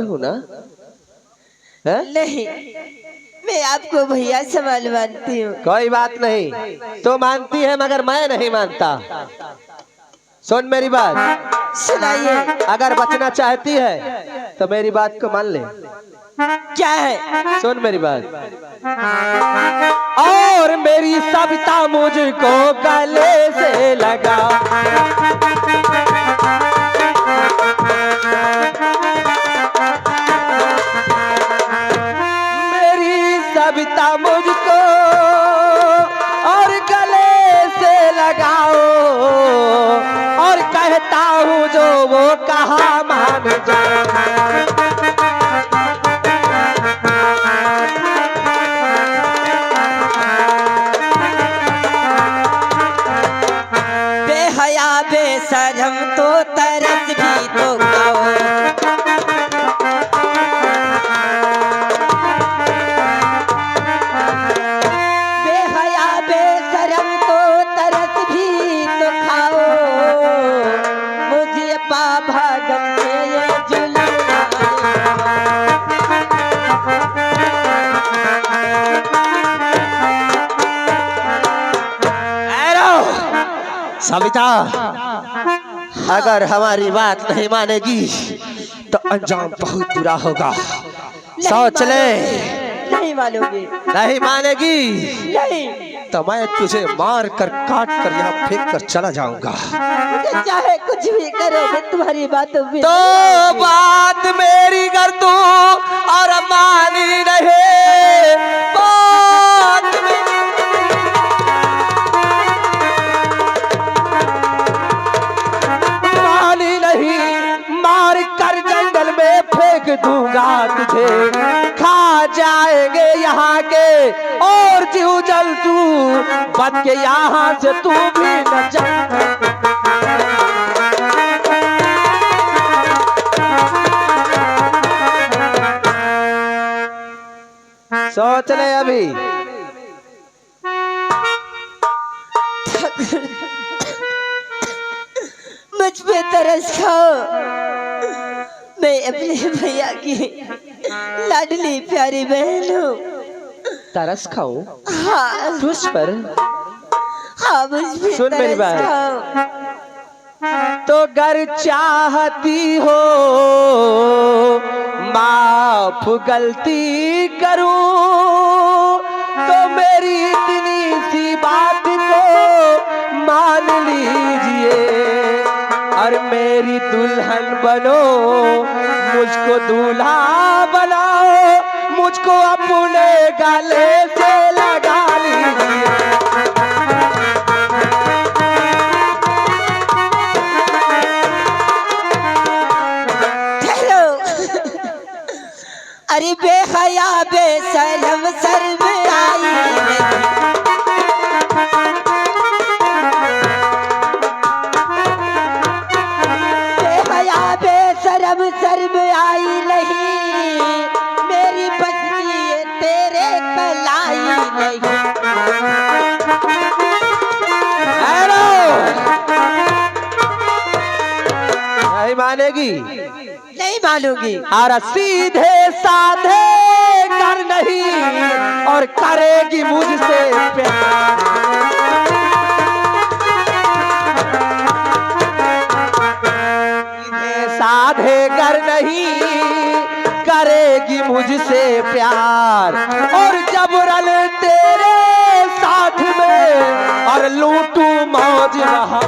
हूँ ना? है? नहीं, मैं आपको भैया सवाल मानती हूँ। कोई बात नहीं, तो मानती है मगर मैं नहीं मानता। सुन मेरी बात, सुनाइए। अगर बचना चाहती है तो मेरी बात को मान ले। क्या है? सुन मेरी बात। और मेरी सविता मुझको गले से लगा, मेरी सविता मुझको और गले से लगाओ, और कहता हूँ जो वो कहा मान जाओ। बेहया बेशरम तो तरस भी तो खाओ। बेहया बेशरम तो तरस भी तो खाओ। मुझे भागम से ये जुल्म सविता, अगर हमारी बात नहीं मानेगी तो अंजाम बहुत बुरा होगा। सोच ले। नहीं मानूंगी। नहीं मानेगी नहीं, तो मैं तुझे मार कर काट कर यहाँ फेंक कर चला जाऊंगा। मुझे चाहे कुछ भी करो, मैं तुम्हारी बातों पे तो बात मेरी कर तू और मानी नहीं, बात मानी नहीं, मार कर जंगल में फेंक दूंगा तुझे। खा जाएंगे यहाँ के और जीव जल तू, बच के यहाँ से तू भी न जा। सोच ले अभी। मुझ पे तरस खाओ। मैं अपने भैया की लाडली प्यारी बहन हूँ। तरस खाऊं हाँ, तुझ पर? हाँ, मुझ पे सुन मेरी तरस बात। खाओ। तो गर चाहती हो माफ गलती करूं, तो मेरी इतनी सी बात को मान लीजिए, और मेरी दुल्हन बनो, मुझको दूल्हा बनाओ, मुझको अपने गले से लगा लीजिए। अरे बेहया बेशरम शर्म आई नहीं। बेहया बेशरम शर्म आई नहीं, मेरी बस्ती तेरे कलाई नहीं। नहीं मानेगी? नहीं मानूंगी। और सीधे साधे कर नहीं, और करेगी मुझसे प्यार। सीधे साधे कर नहीं, करेगी मुझसे प्यार, और जबरन तेरे साथ में और लूटू मौज वहाँ।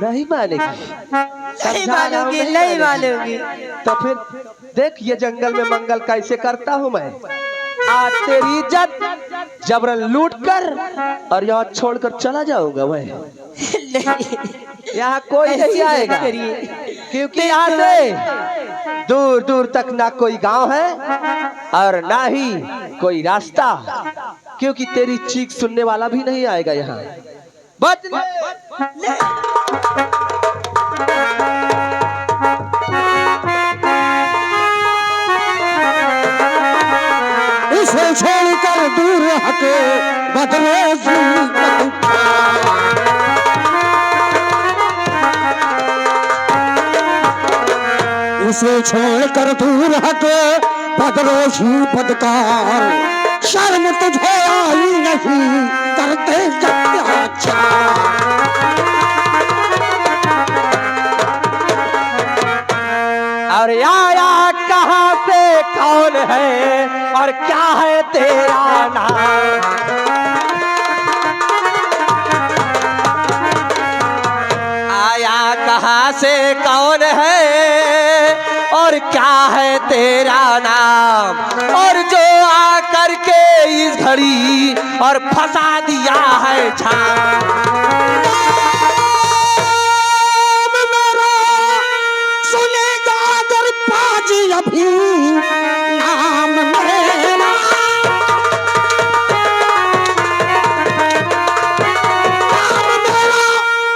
नहीं मानेगी? नहीं मानूंगी, नहीं मानूंगी। तो फिर देख ये जंगल में मंगल कैसे करता हूँ मैं। आज तेरी इज्जत जबरन लूट कर और यहाँ छोड़कर चला जाऊंगा मैं। नहीं, यहाँ कोई नहीं आएगा, क्योंकि यहाँ से दूर दूर तक ना कोई गांव है और ना ही कोई रास्ता, क्योंकि तेरी चीख सुनने वाला भी नहीं आएगा यहाँ। बच इसे छोड़कर दूर हटे बदले से छोड़कर दूर हट बदरोशी बदकार, शर्म तुझे आई नहीं करते अत्याचार। और आया कहाँ से, कौन है और क्या है तेरा नाम? आया कहाँ से, कौन है और क्या है तेरा नाम? और जो आकर के इस घड़ी और फंसा दिया है छाम। अभी नाम मेरा, नाम मेरा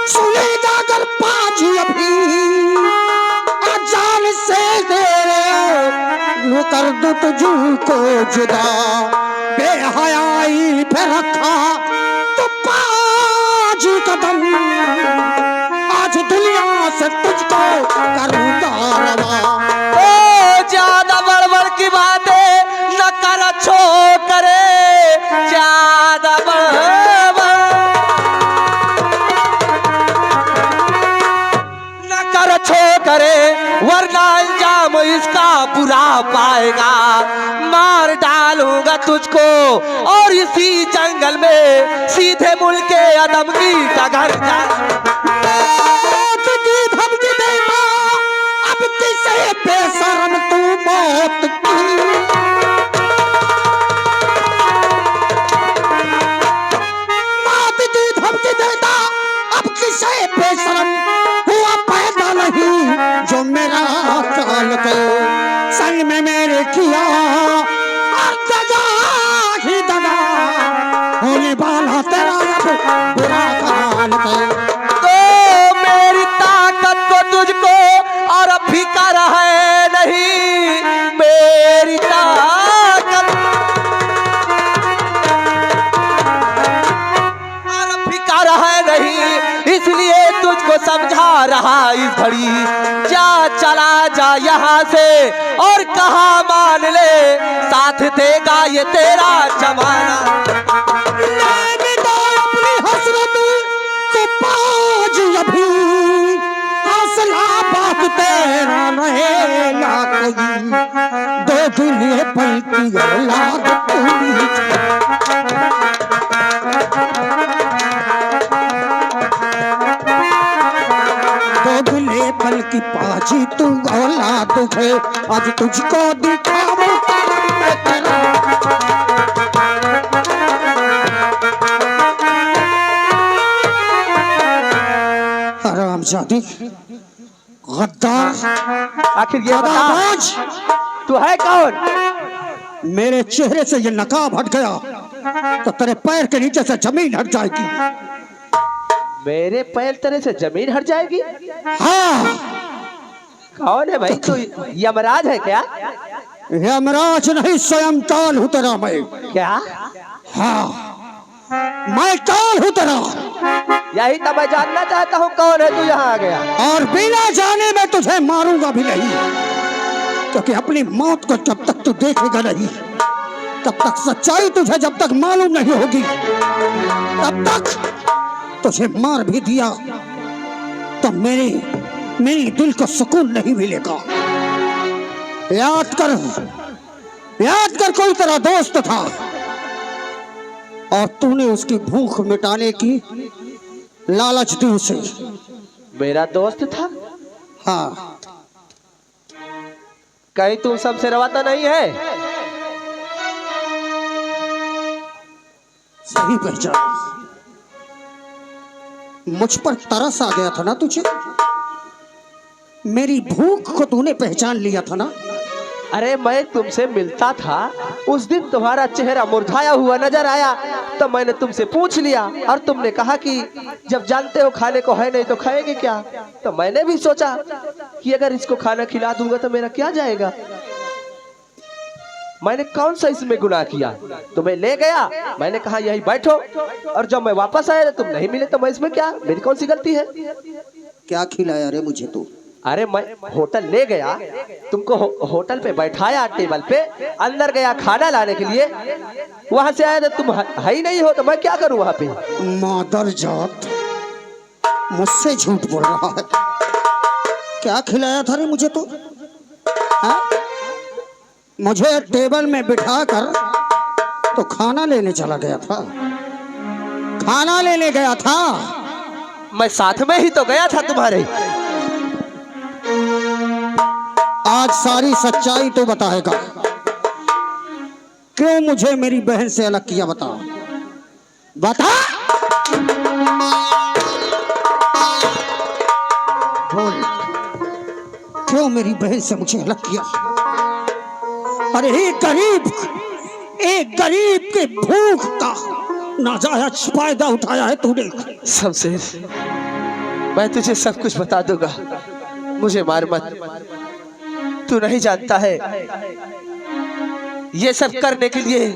सुनेगा अगर पाजी अभी, अजान से तेरे कर दो तुझको जुदा, बेहयाई पे रखा तो पाजी कदम, आज दुनिया से तुझको करूंगा रवा। ज्यादा बड़बड़ की बातें न कर, छो करे ज्यादा बड़बड़ न कर, छो करे, वरना अंजाम इसका बुरा पाएगा। मार डालूंगा तुझको और इसी जंगल में सीधे मुल्के अदम की डगर जा। बेशरम तू मौत की, मौत की धमकी देता अब किसे बेशरम हुआ पैदा नहीं जो मेरा काल को संग में मेरे किया, और दगा ही दगा होने वाला तेरा अब बुरा काल को। तो मेरी ताकत को तुझको और फिकर है नहीं, मेरी ताकत और फिकर है नहीं, इसलिए तुझको समझा रहा इस घड़ी। जा चला जा यहाँ से और कहा मान ले, साथ देगा ये तेरा जमाना। तेरा रहेगा कहीं, दो दुनिया पल की औलाद दो दुनिया पल की पाजी तू औलाद है, आज तुझको दिखाऊं हरामजादी गद्दार। आखिर ये बता तू है कौन? मेरे चेहरे से ये नकाब हट गया तो तेरे पैर के नीचे से जमीन हट जाएगी। मेरे पैर तेरे से जमीन हट जाएगी? हाँ। कौन है भाई तू? यमराज है क्या? यमराज नहीं, स्वयं काल हूँ तेरा मैं। क्या? हाँ, मैं काल हूँ तेरा। यही तो मैं जानना चाहता हूँ, कौन है तू यहाँ आ गया? और बिना जाने मैं तुझे मारूंगा भी नहीं, क्योंकि अपनी मौत को जब तक तू देखेगा नहीं, तब तक सच्चाई तुझे जब तक मालूम नहीं होगी, तब तक तुझे मार भी दिया तो मेरी दिल को सुकून नहीं मिलेगा। याद कर कोई तेरा दोस्त था और तूने उसकी भूख मिटाने की लालच दी उसे। मेरा दोस्त था? हाँ। कहीं तू सबसे रवाता नहीं है? सही पहचान। मुझ पर तरस आ गया था ना तुझे, मेरी भूख को तूने पहचान लिया था ना। अरे मैं तुमसे मिलता था, उस दिन तुम्हारा चेहरा मुरझाया हुआ नजर आया, तो मैंने तुमसे पूछ लिया और तुमने कहा कि जब जानते हो खाने को है नहीं तो खाएंगे क्या। तो मैंने भी सोचा कि अगर इसको खाना खिला दूंगा तो मेरा क्या जाएगा। मैंने कौन सा इसमें गुनाह किया? तुम्हें ले गया, मैंने कहा यही बैठो, और जब मैं वापस आया तो तुम नहीं मिले, तो मैं इसमें क्या, मेरी कौन सी गलती है? क्या खिलाया रे मुझे तू? अरे मैं होटल ले गया, तुमको होटल पे बैठाया, टेबल पे अंदर गया खाना लाने के लिए, वहां से आया तो तुम है ही नहीं हो, तो मैं क्या करूं वहां पे? मादर जात मुझसे झूठ बोल रहा है। क्या खिलाया था रे मुझे तो? हाँ? मुझे टेबल में बिठाकर तो खाना लेने चला गया था, खाना लेने गया था। मैं साथ में ही तो गया था तुम्हारे। आज सारी सच्चाई तो बताएगा, क्यों मुझे मेरी बहन से अलग किया, बता बता। बोल, क्यों मेरी बहन से मुझे अलग किया? अरे एक गरीब के भूख का नाजायज फायदा उठाया है तूने। शमशेर, मैं तुझे सब कुछ बता दूंगा, मुझे मार मत। तू नहीं जानता है, ये सब करने के लिए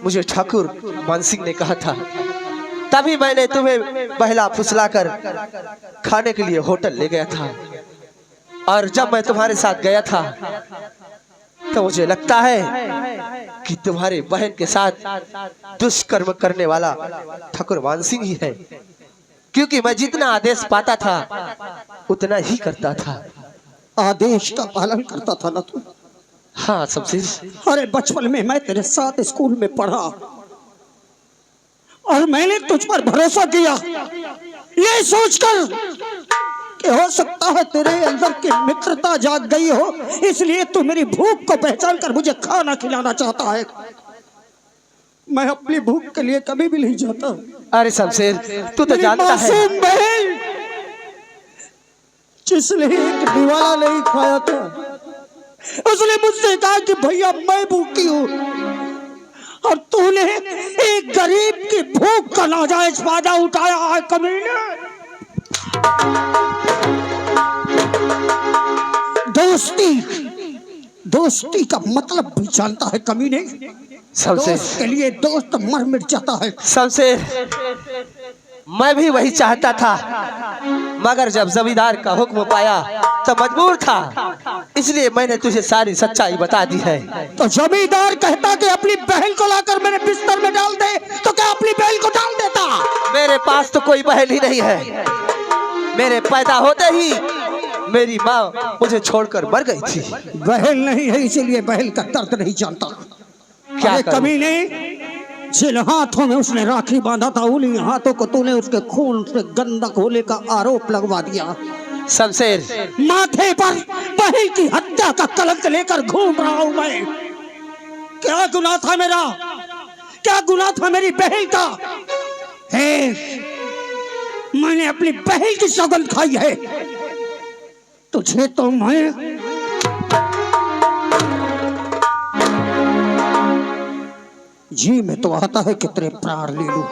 मुझे ठाकुर मानसिंह ने कहा था, तभी मैंने तुम्हें बहला फुसला कर खाने के लिए होटल ले गया था। और जब मैं तुम्हारे साथ गया था तो मुझे लगता है कि तुम्हारे बहन के साथ दुष्कर्म करने वाला ठाकुर मानसिंह ही है, क्योंकि मैं जितना आदेश पाता था उतना ही करता था। आदेश का पालन करता था ना तू? हाँ शमशेर। अरे बचपन में मैं तेरे साथ स्कूल में पढ़ा और मैंने तुझ पर भरोसा किया, ये सोचकर कि हो सकता है तेरे अंदर की मित्रता जाग गई हो, इसलिए तू मेरी भूख को पहचान कर मुझे खाना खिलाना चाहता है। मैं अपनी भूख के लिए कभी भी नहीं जाता। अरे शमशेर, तू तो जानता है बहन जिसने एक निवाला नहीं खाया था, उसने मुझसे कहा कि भैया मैं भूखी हूँ, और तूने एक गरीब की भूख का नाजायज फायदा उठाया है कमीने। दोस्ती का मतलब भी जानता है कमीने। दोस्त के लिए दोस्त मर मिट जाता है। शमशेर, मैं भी वही चाहता था, मगर जब जमींदार का हुक्म पाया तो मजबूर था, इसलिए मैंने तुझे सारी सच्चाई बता दी है। तो जमींदार कहता कि अपनी बहन को लाकर मेरे बिस्तर में डाल दे, तो क्या अपनी बहन को डाल देता? मेरे पास तो कोई बहन ही नहीं है। मेरे पैदा होते ही मेरी माँ मुझे छोड़कर मर गई थी। बहन नहीं है इसीलिए बहन का दर्द नहीं जानता। क्या कमीने, जिन हाथों में उसने राखी बांधा था उन्हीं हाथों को तूने उसके खून से गंदक होने का आरोप लगवा दिया। शमशेर, माथे पर बहन की हत्या का कलंक लेकर घूम रहा हूं मैं। क्या गुनाह था मेरा? क्या गुनाह था मेरी बहन का? मैंने अपनी बहन की सौगंध खाई है। तुझे तो मैं जी में तो आता है कि तेरे प्राण ले लूं।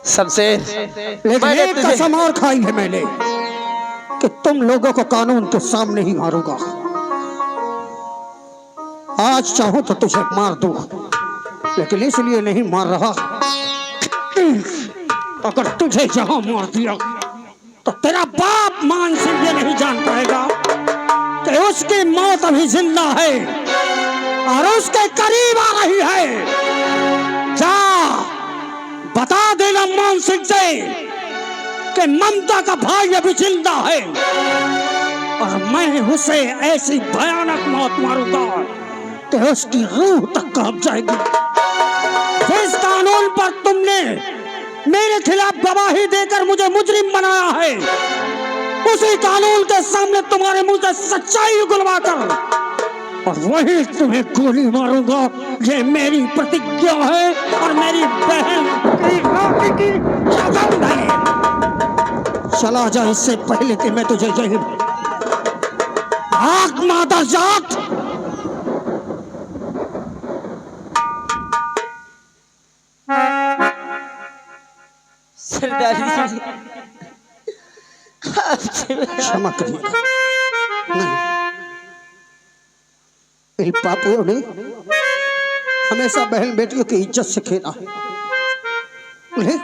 शमशेर, लेकिन एक कसम और खाई है मैंने कि तुम लोगों को कानून के सामने ही मारूंगा। आज चाहूं तो तुझे मार दूं, लेकिन इसलिए नहीं मार रहा, अगर तुझे जहां मार दिया तो तेरा बाप मानसिंह ये नहीं जान पाएगा कि उसकी मौत अभी जिंदा है और उसके करीब आ रही है। जा बता देना मानसिंह से कि ममता का भाई अभी जिंदा है और मैं उसे ऐसी भयानक मौत मारूंगा कि उसकी रूह तक कांप जाएगी। जिस कानून पर तुमने मेरे खिलाफ गवाही देकर मुझे मुजरिम बनाया है, उसी कानून के सामने तुम्हारे मुंह से सच्चाई उगलवाकर और वही तुम्हें गोली मारूंगा। ये मेरी प्रतिज्ञा है और मेरी बहन की सौगंध है। चला जा इससे पहले कि मैं तुझे जय आग माता जात। क्षमा करिएगा, नहीं, इन पापियों ने हमेशा बहन बेटियों की इज्जत से खेला है।